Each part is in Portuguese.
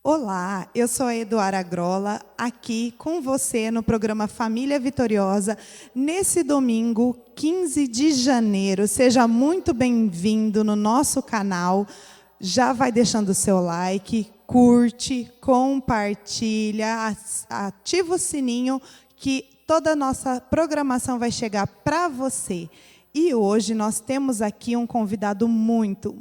Olá, eu sou a Eduara Grola, aqui com você no programa Família Vitoriosa, nesse domingo, 15 de janeiro. Seja muito bem-vindo no nosso canal. Já vai deixando o seu like, curte, compartilha, ativa o sininho que toda a nossa programação vai chegar para você. E hoje nós temos aqui um convidado muito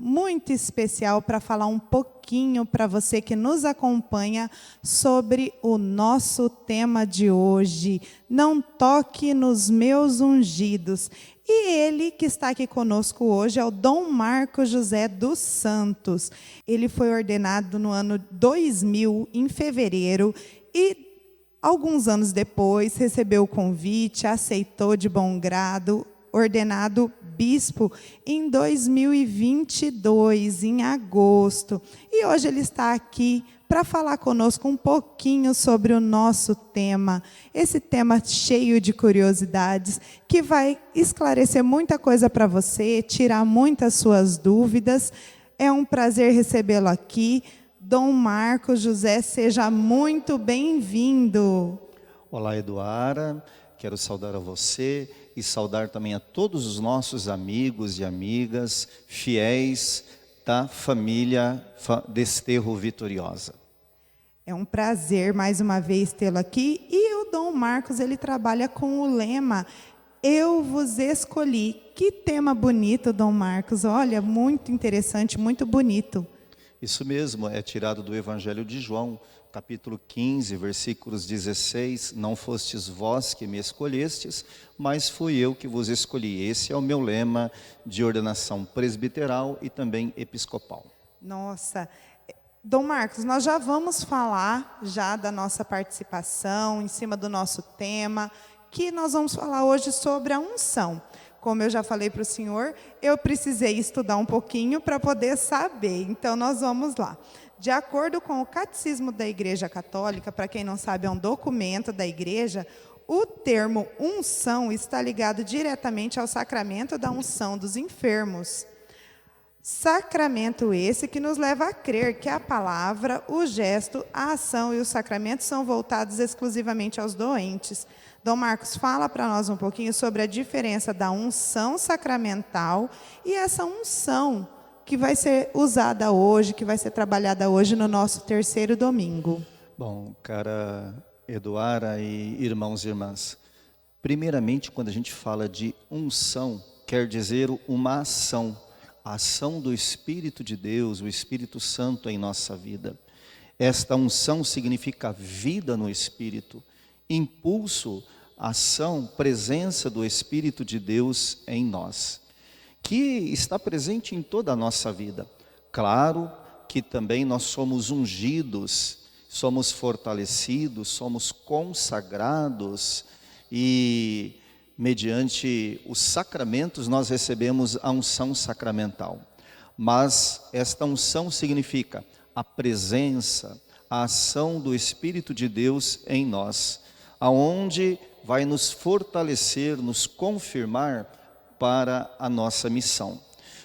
especial para falar um pouquinho para você que nos acompanha sobre o nosso tema de hoje. Não toque nos meus ungidos. E ele que está aqui conosco hoje é o Dom Marcos José dos Santos. Ele foi ordenado no ano 2000, em fevereiro, e alguns anos depois recebeu o convite, aceitou de bom grado, ordenado bispo em 2022, em agosto. E hoje ele está aqui para falar conosco um pouquinho sobre o nosso tema. Esse tema cheio de curiosidades, que vai esclarecer muita coisa para você, tirar muitas suas dúvidas. É um prazer recebê-lo aqui. Dom Marcos José, seja muito bem-vindo. Olá, Eduara. Quero saudar a você e saudar também a todos os nossos amigos e amigas fiéis da família Desterro Vitoriosa. É um prazer mais uma vez tê-lo aqui. E o Dom Marcos, ele trabalha com o lema "Eu vos escolhi". Que tema bonito, Dom Marcos. Olha, muito interessante, muito bonito. Isso mesmo, é tirado do Evangelho de João, capítulo 15, versículos 16. Não fostes vós que me escolhestes, mas fui eu que vos escolhi. Esse é o meu lema de ordenação presbiteral e também episcopal. Nossa, Dom Marcos, nós já vamos falar já da nossa participação, em cima do nosso tema, que nós vamos falar hoje sobre a unção. Como eu já falei para o senhor, eu precisei estudar um pouquinho para poder saber. Então, nós vamos lá. De acordo com o Catecismo da Igreja Católica, para quem não sabe, é um documento da Igreja, o termo unção está ligado diretamente ao sacramento da unção dos enfermos. Sacramento esse que nos leva a crer que a palavra, o gesto, a ação e o sacramento são voltados exclusivamente aos doentes. Dom Marcos, fala para nós um pouquinho sobre a diferença da unção sacramental e essa unção que vai ser usada hoje, que vai ser trabalhada hoje no nosso terceiro domingo. Bom, cara Eduara e irmãos e irmãs, primeiramente, quando a gente fala de unção, quer dizer uma ação, a ação do Espírito de Deus, o Espírito Santo em nossa vida. Esta unção significa vida no Espírito, impulso, ação, presença do Espírito de Deus em nós, que está presente em toda a nossa vida. Claro que também nós somos ungidos, somos fortalecidos, somos consagrados e mediante os sacramentos nós recebemos a unção sacramental. Mas esta unção significa a presença, a ação do Espírito de Deus em nós, aonde vai nos fortalecer, nos confirmar para a nossa missão.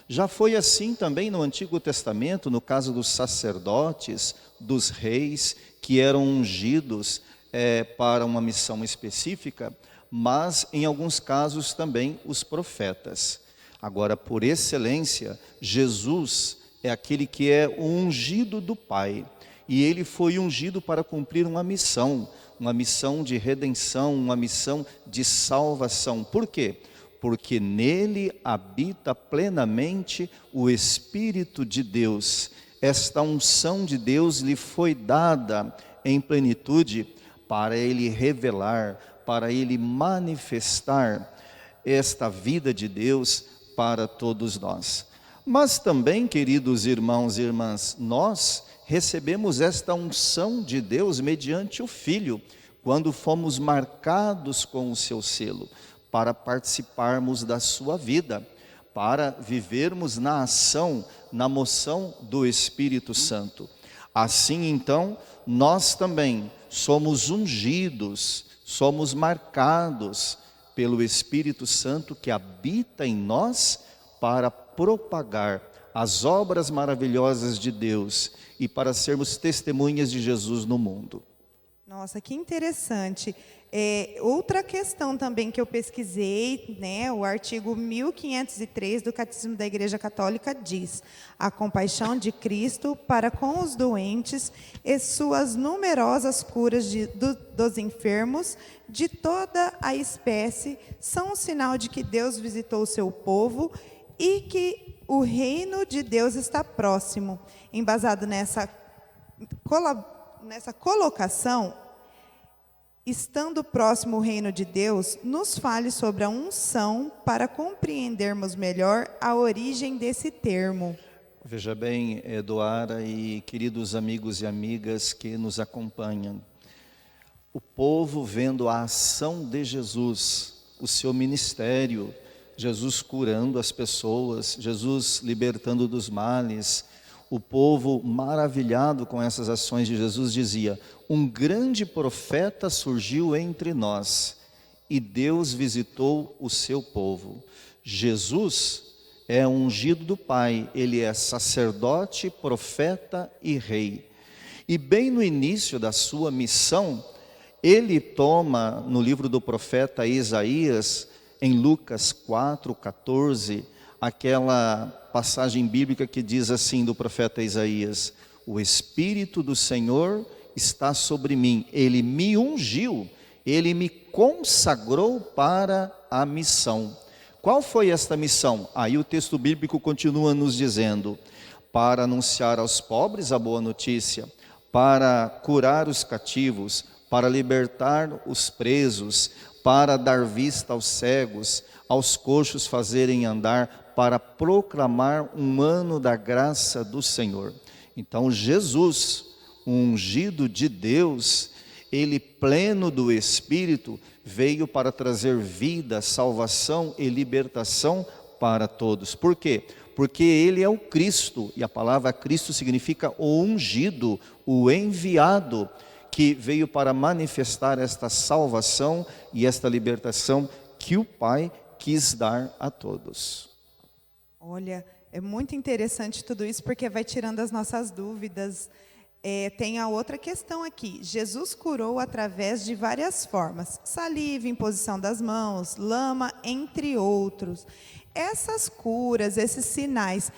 Já foi assim também no Antigo Testamento, no caso dos sacerdotes, dos reis, que eram ungidos para uma missão específica, mas em alguns casos também os profetas. Agora, por excelência, Jesus é aquele que é o ungido do Pai, e ele foi ungido para cumprir uma missão de redenção, uma missão de salvação. Por quê? Porque nele habita plenamente o Espírito de Deus. Esta unção de Deus lhe foi dada em plenitude para ele revelar, para ele manifestar esta vida de Deus para todos nós. Mas também, queridos irmãos e irmãs, nós recebemos esta unção de Deus mediante o Filho, quando fomos marcados com o seu selo, para participarmos da sua vida, para vivermos na ação, na moção do Espírito Santo. Assim, então, nós também somos ungidos, somos marcados pelo Espírito Santo que habita em nós para propagar as obras maravilhosas de Deus e para sermos testemunhas de Jesus no mundo. Nossa, que interessante. Outra questão também que eu pesquisei, né, o artigo 1503 do Catecismo da Igreja Católica diz: a compaixão de Cristo para com os doentes e suas numerosas curas dos enfermos de toda a espécie são um sinal de que Deus visitou o seu povo e que o reino de Deus está próximo. Embasado nessa colocação, estando próximo o reino de Deus, nos fale sobre a unção para compreendermos melhor a origem desse termo. Veja bem, Eduara e queridos amigos e amigas que nos acompanham, o povo vendo a ação de Jesus, o seu ministério, Jesus curando as pessoas, Jesus libertando dos males, o povo maravilhado com essas ações de Jesus dizia: um grande profeta surgiu entre nós e Deus visitou o seu povo. Jesus é ungido do Pai, ele é sacerdote, profeta e rei. E bem no início da sua missão, ele toma no livro do profeta Isaías, em Lucas 4:14, aquela passagem bíblica que diz assim do profeta Isaías: o Espírito do Senhor está sobre mim, ele me ungiu, ele me consagrou para a missão. Qual foi esta missão? Aí o texto bíblico continua nos dizendo: para anunciar aos pobres a boa notícia, para curar os cativos, para libertar os presos, para dar vista aos cegos, aos coxos fazerem andar, para proclamar um ano da graça do Senhor. Então Jesus, o ungido de Deus, ele pleno do Espírito, veio para trazer vida, salvação e libertação para todos. Por quê? Porque ele é o Cristo, e a palavra Cristo significa o ungido, o enviado, que veio para manifestar esta salvação e esta libertação que o Pai quis dar a todos. Olha, é muito interessante tudo isso, porque vai tirando as nossas dúvidas. Tem a outra questão aqui: Jesus curou através de várias formas: saliva, imposição das mãos, lama, entre outros. Essas curas, esses sinais,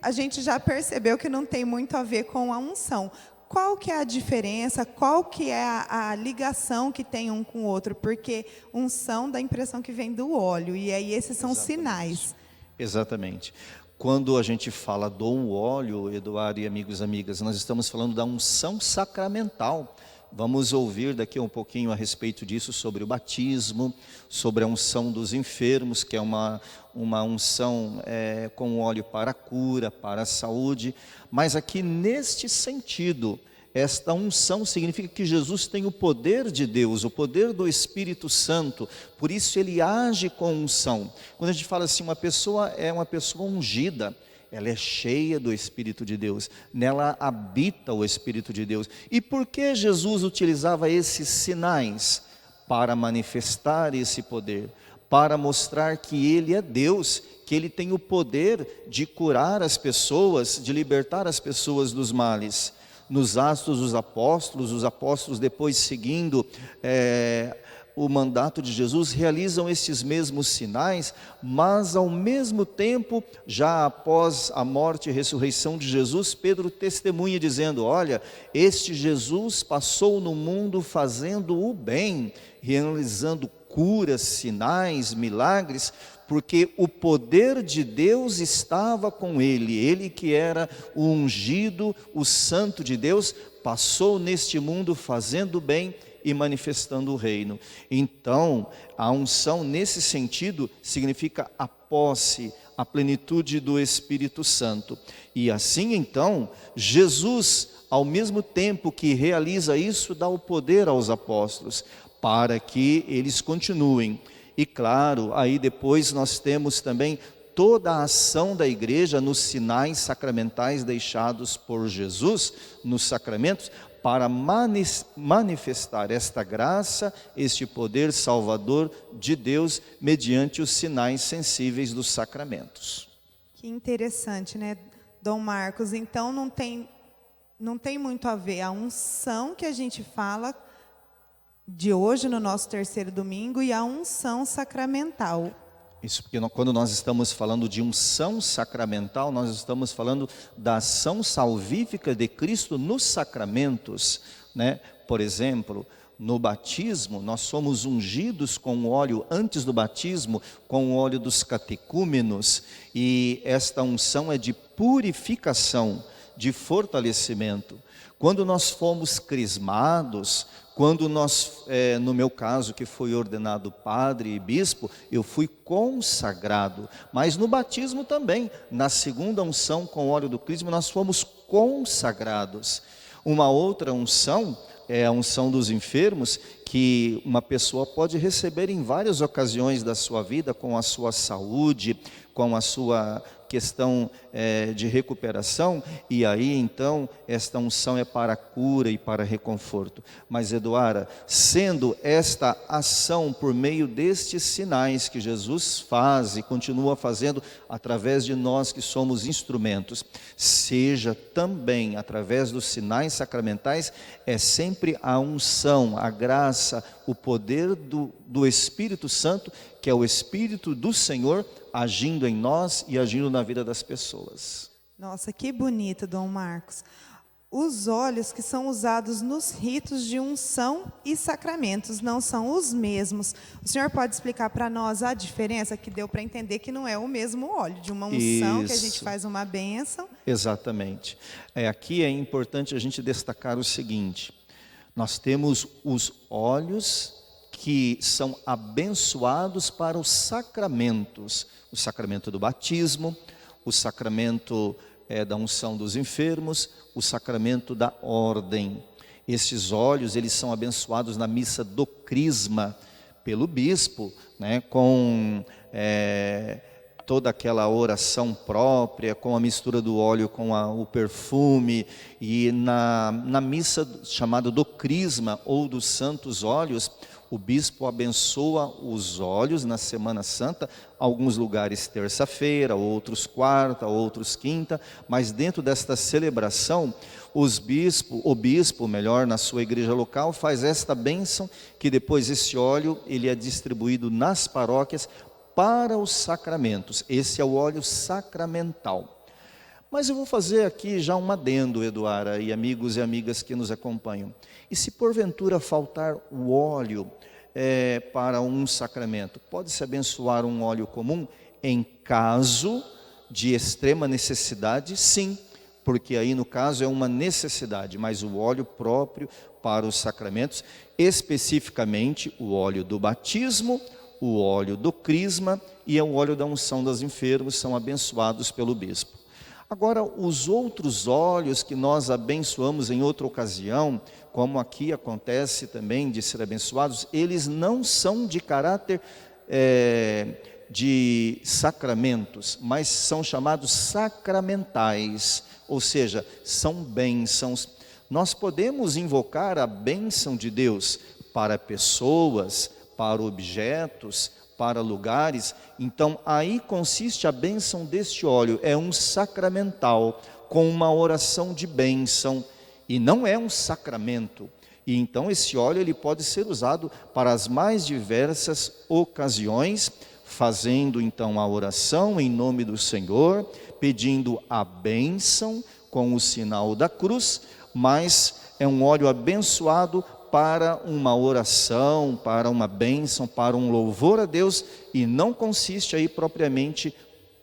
a gente já percebeu que não tem muito a ver com a unção. Qual que é a diferença? Qual que é a ligação que tem um com o outro? Porque unção dá a impressão que vem do óleo, e aí esses são sinais. Exatamente. Quando a gente fala do óleo, Eduardo e amigos e amigas, nós estamos falando da unção sacramental. Vamos ouvir daqui um pouquinho a respeito disso, sobre o batismo, sobre a unção dos enfermos, que é uma unção com óleo para a cura, para a saúde. Mas aqui neste sentido, esta unção significa que Jesus tem o poder de Deus, o poder do Espírito Santo, por isso ele age com unção. Quando a gente fala assim, uma pessoa é uma pessoa ungida, ela é cheia do Espírito de Deus, nela habita o Espírito de Deus. E por que Jesus utilizava esses sinais? Para manifestar esse poder, para mostrar que ele é Deus, que ele tem o poder de curar as pessoas, de libertar as pessoas dos males. Nos Atos dos Apóstolos, os apóstolos, depois seguindo o mandato de Jesus, realizam esses mesmos sinais, mas ao mesmo tempo, já após a morte e ressurreição de Jesus, Pedro testemunha dizendo: olha, este Jesus passou no mundo fazendo o bem, realizando curas, sinais, milagres, porque o poder de Deus estava com ele. Ele que era o ungido, o santo de Deus, passou neste mundo fazendo bem e manifestando o reino. Então, a unção nesse sentido significa a posse, a plenitude do Espírito Santo. E assim então, Jesus, ao mesmo tempo que realiza isso, dá o poder aos apóstolos, para que eles continuem. E claro, aí depois nós temos também toda a ação da igreja nos sinais sacramentais deixados por Jesus, nos sacramentos, para manifestar esta graça, este poder salvador de Deus, mediante os sinais sensíveis dos sacramentos. Que interessante, né, Dom Marcos? Então não tem muito a ver a unção que a gente fala de hoje no nosso terceiro domingo e a unção sacramental. Isso, porque quando nós estamos falando de unção sacramental, nós estamos falando da ação salvífica de Cristo nos sacramentos, né? Por exemplo, no batismo, nós somos ungidos com o óleo antes do batismo, com o óleo dos catecúmenos, e esta unção é de purificação, de fortalecimento. Quando nós fomos crismados, quando nós, no meu caso, que fui ordenado padre e bispo, eu fui consagrado. Mas no batismo também, na segunda unção com o óleo do crisma, nós fomos consagrados. Uma outra unção é a unção dos enfermos, que uma pessoa pode receber em várias ocasiões da sua vida, com a sua saúde, com a sua questão de recuperação, e aí então esta unção é para a cura e para reconforto. Mas Eduarda, sendo esta ação por meio destes sinais que Jesus faz e continua fazendo através de nós que somos instrumentos, seja também através dos sinais sacramentais, é sempre a unção, a graça, o poder do Espírito Santo, que é o Espírito do Senhor, agindo em nós e agindo na vida das pessoas. Nossa, que bonito, Dom Marcos. Os óleos que são usados nos ritos de unção e sacramentos não são os mesmos. O senhor pode explicar para nós a diferença, que deu para entender que não é o mesmo óleo de uma unção, que a gente faz uma bênção? Exatamente. Aqui é importante a gente destacar o seguinte: nós temos os óleos que são abençoados para os sacramentos, o sacramento do batismo, o sacramento da unção dos enfermos, o sacramento da ordem. Esses óleos, eles são abençoados na missa do crisma pelo bispo, né, com toda aquela oração própria, com a mistura do óleo com o perfume, e na missa chamada do crisma ou dos santos óleos, o bispo abençoa os óleos na Semana Santa, alguns lugares terça-feira, outros quarta, outros quinta, mas dentro desta celebração, o bispo, na sua igreja local, faz esta bênção, que depois esse óleo ele é distribuído nas paróquias para os sacramentos. Esse é o óleo sacramental. Mas eu vou fazer aqui já um adendo, Eduarda, e amigos e amigas que nos acompanham. E se porventura faltar o óleo para um sacramento, pode-se abençoar um óleo comum? Em caso de extrema necessidade, sim, porque aí no caso é uma necessidade, mas o óleo próprio para os sacramentos, especificamente o óleo do batismo, o óleo do crisma e o óleo da unção dos enfermos, são abençoados pelo bispo. Agora, os outros óleos que nós abençoamos em outra ocasião, como aqui acontece também de ser abençoados, eles não são de caráter de sacramentos, mas são chamados sacramentais, ou seja, são bênçãos. Nós podemos invocar a bênção de Deus para pessoas, para objetos, para lugares. Então aí consiste a bênção deste óleo, é um sacramental, com uma oração de bênção, e não é um sacramento. E então esse óleo ele pode ser usado para as mais diversas ocasiões, fazendo então a oração em nome do Senhor, pedindo a bênção com o sinal da cruz, mas é um óleo abençoado para uma oração, para uma bênção, para um louvor a Deus, e não consiste aí propriamente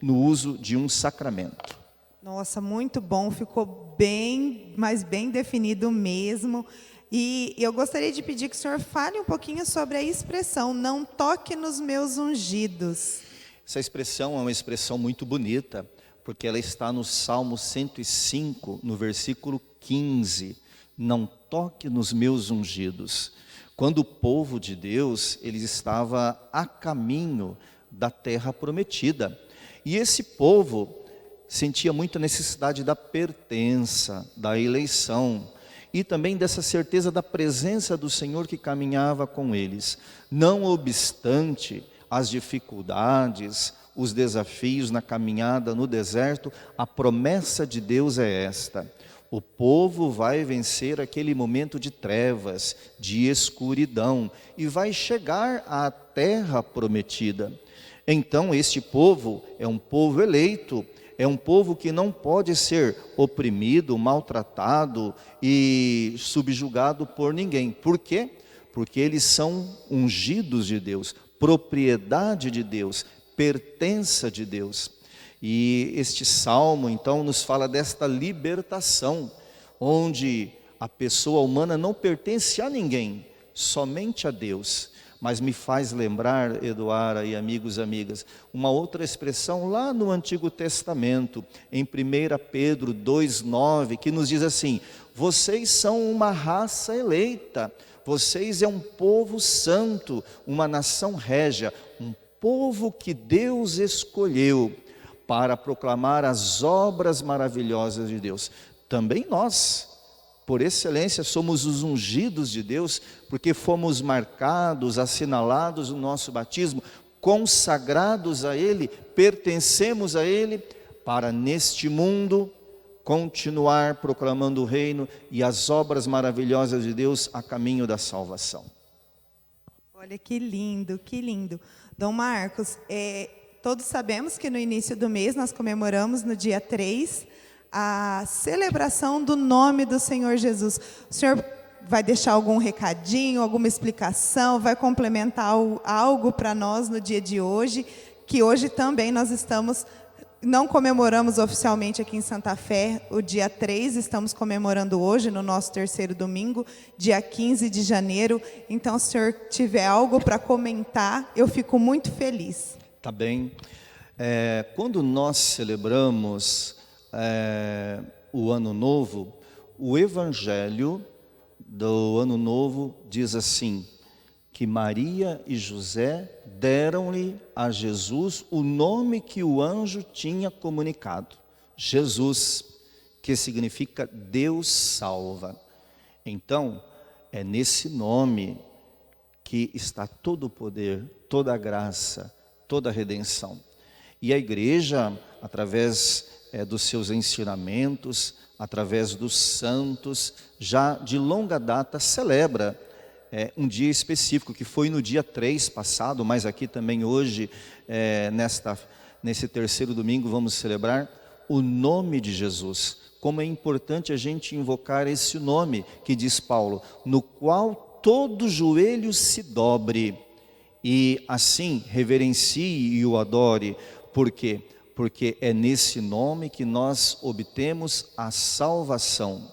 no uso de um sacramento. Nossa, muito bom, ficou bem, mas bem definido mesmo. E eu gostaria de pedir que o senhor fale um pouquinho sobre a expressão, não toque nos meus ungidos. Essa expressão é uma expressão muito bonita, porque ela está no Salmo 105, no versículo 15, não toque nos meus ungidos. Quando o povo de Deus, ele estava a caminho da terra prometida, e esse povo sentia muita necessidade da pertença, da eleição, e também dessa certeza da presença do Senhor que caminhava com eles. Não obstante as dificuldades, os desafios na caminhada no deserto, a promessa de Deus é esta: o povo vai vencer aquele momento de trevas, de escuridão, e vai chegar à terra prometida. Então este povo é um povo eleito, é um povo que não pode ser oprimido, maltratado e subjugado por ninguém. Por quê? Porque eles são ungidos de Deus, propriedade de Deus, pertença de Deus. E este salmo, então, nos fala desta libertação, onde a pessoa humana não pertence a ninguém, somente a Deus. Mas me faz lembrar, Eduarda e amigos e amigas, uma outra expressão lá no Antigo Testamento, em 1 Pedro 2,9, que nos diz assim: vocês são uma raça eleita, vocês é um povo santo, uma nação régia, um povo que Deus escolheu para proclamar as obras maravilhosas de Deus. Também nós, por excelência, somos os ungidos de Deus, porque fomos marcados, assinalados no nosso batismo, consagrados a Ele, pertencemos a Ele, para neste mundo continuar proclamando o reino e as obras maravilhosas de Deus a caminho da salvação. Olha que lindo, que lindo. Dom Marcos, todos sabemos que no início do mês nós comemoramos no dia 3 a celebração do nome do Senhor Jesus. O senhor vai deixar algum recadinho, alguma explicação, vai complementar algo para nós no dia de hoje, que hoje também nós não comemoramos oficialmente aqui em Santa Fé o dia 3, estamos comemorando hoje no nosso terceiro domingo, dia 15 de janeiro. Então, se o senhor tiver algo para comentar, eu fico muito feliz. Tá bem. Quando nós celebramos o Ano Novo, o Evangelho do Ano Novo diz assim, que Maria e José deram-lhe a Jesus o nome que o anjo tinha comunicado, Jesus, que significa Deus salva. Então, é nesse nome que está todo o poder, toda a graça, toda a redenção. E a igreja, através dos seus ensinamentos, através dos santos, já de longa data celebra um dia específico, que foi no dia 3 passado, mas aqui também hoje, nesse terceiro domingo, vamos celebrar o nome de Jesus. Como é importante a gente invocar esse nome, que diz Paulo, no qual todo joelho se dobre, e assim reverencie e o adore. Por quê? Porque é nesse nome que nós obtemos a salvação.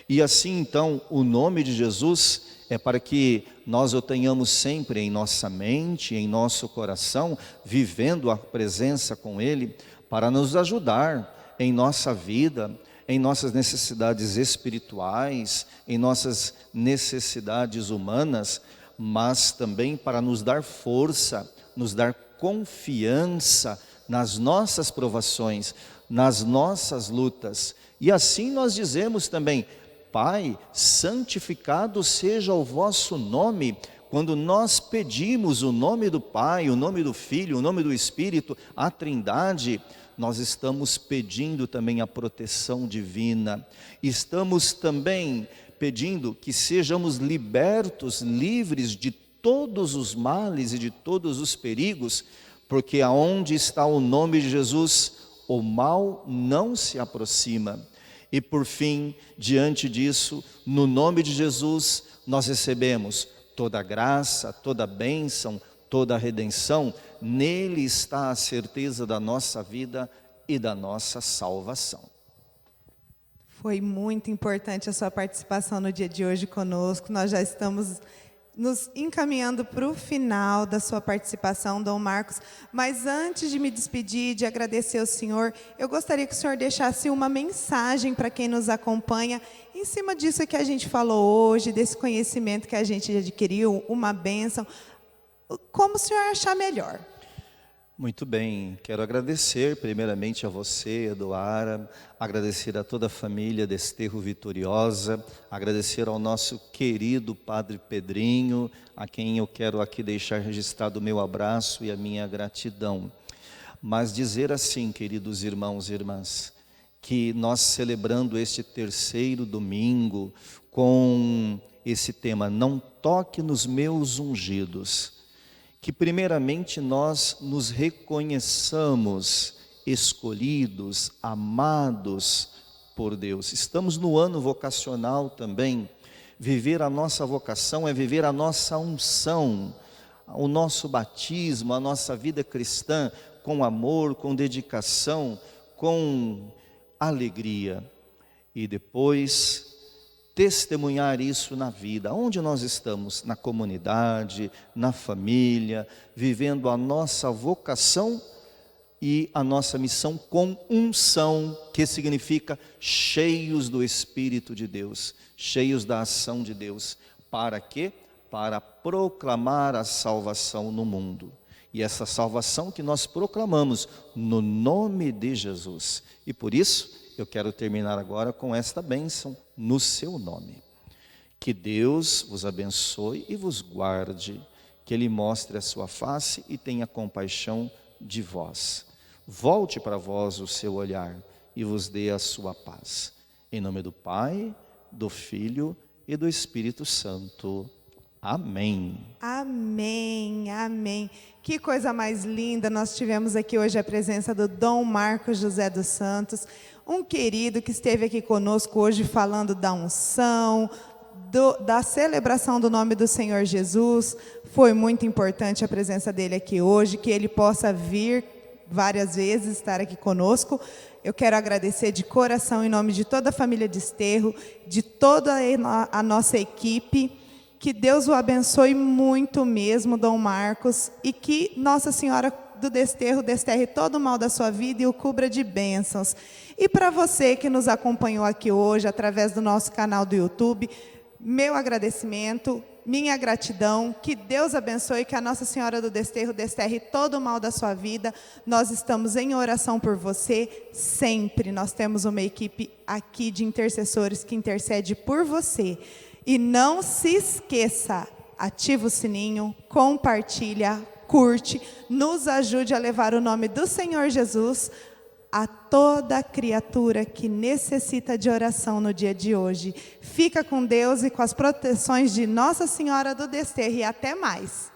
E assim então, o nome de Jesus é para que nós o tenhamos sempre em nossa mente, em nosso coração, vivendo a presença com Ele, para nos ajudar em nossa vida, em nossas necessidades espirituais, em nossas necessidades humanas, mas também para nos dar força, nos dar confiança nas nossas provações, nas nossas lutas. E assim nós dizemos também: Pai, santificado seja o vosso nome. Quando nós pedimos o nome do Pai, o nome do Filho, o nome do Espírito, a Trindade, nós estamos pedindo também a proteção divina. Estamos também pedindo que sejamos libertos, livres de todos os males e de todos os perigos, porque aonde está o nome de Jesus, o mal não se aproxima. E por fim, diante disso, no nome de Jesus, nós recebemos toda a graça, toda a bênção, toda a redenção. Nele está a certeza da nossa vida e da nossa salvação. Foi muito importante a sua participação no dia de hoje conosco. Nós já estamos nos encaminhando para o final da sua participação, Dom Marcos. Mas antes de me despedir, de agradecer ao senhor, eu gostaria que o senhor deixasse uma mensagem para quem nos acompanha, em cima disso que a gente falou hoje, desse conhecimento que a gente adquiriu, uma bênção, como o senhor achar melhor. Muito bem, quero agradecer primeiramente a você, Eduarda, agradecer a toda a família Desterro Vitoriosa, agradecer ao nosso querido Padre Pedrinho, a quem eu quero aqui deixar registrado o meu abraço e a minha gratidão. Mas dizer assim, queridos irmãos e irmãs, que nós celebrando este terceiro domingo com esse tema, não toque nos meus ungidos, que primeiramente nós nos reconheçamos escolhidos, amados por Deus. Estamos no ano vocacional também. Viver a nossa vocação é viver a nossa unção, o nosso batismo, a nossa vida cristã com amor, com dedicação, com alegria. E depois testemunhar isso na vida, onde nós estamos, na comunidade, na família, vivendo a nossa vocação e a nossa missão com unção, que significa cheios do Espírito de Deus, cheios da ação de Deus. Para quê? Para proclamar a salvação no mundo. E essa salvação que nós proclamamos no nome de Jesus. E por isso, eu quero terminar agora com esta bênção no seu nome. Que Deus vos abençoe e vos guarde, que Ele mostre a sua face e tenha compaixão de vós. Volte para vós o seu olhar e vos dê a sua paz. Em nome do Pai, do Filho e do Espírito Santo. Amém. Amém, amém. Que coisa mais linda, nós tivemos aqui hoje a presença do Dom Marcos José dos Santos, um querido que esteve aqui conosco hoje falando da unção, da celebração do nome do Senhor Jesus. Foi muito importante a presença dele aqui hoje, que ele possa vir várias vezes, estar aqui conosco. Eu quero agradecer de coração, em nome de toda a família Desterro, de toda a nossa equipe. Que Deus o abençoe muito mesmo, Dom Marcos, e que Nossa Senhora do Desterro desterre todo o mal da sua vida e o cubra de bênçãos. E para você que nos acompanhou aqui hoje, através do nosso canal do YouTube, meu agradecimento, minha gratidão, que Deus abençoe, que a Nossa Senhora do Desterro desterre todo o mal da sua vida. Nós estamos em oração por você, sempre. Nós temos uma equipe aqui de intercessores que intercede por você. E não se esqueça, ativa o sininho, compartilha, curte, nos ajude a levar o nome do Senhor Jesus a toda criatura que necessita de oração no dia de hoje. Fica com Deus e com as proteções de Nossa Senhora do Desterro e até mais.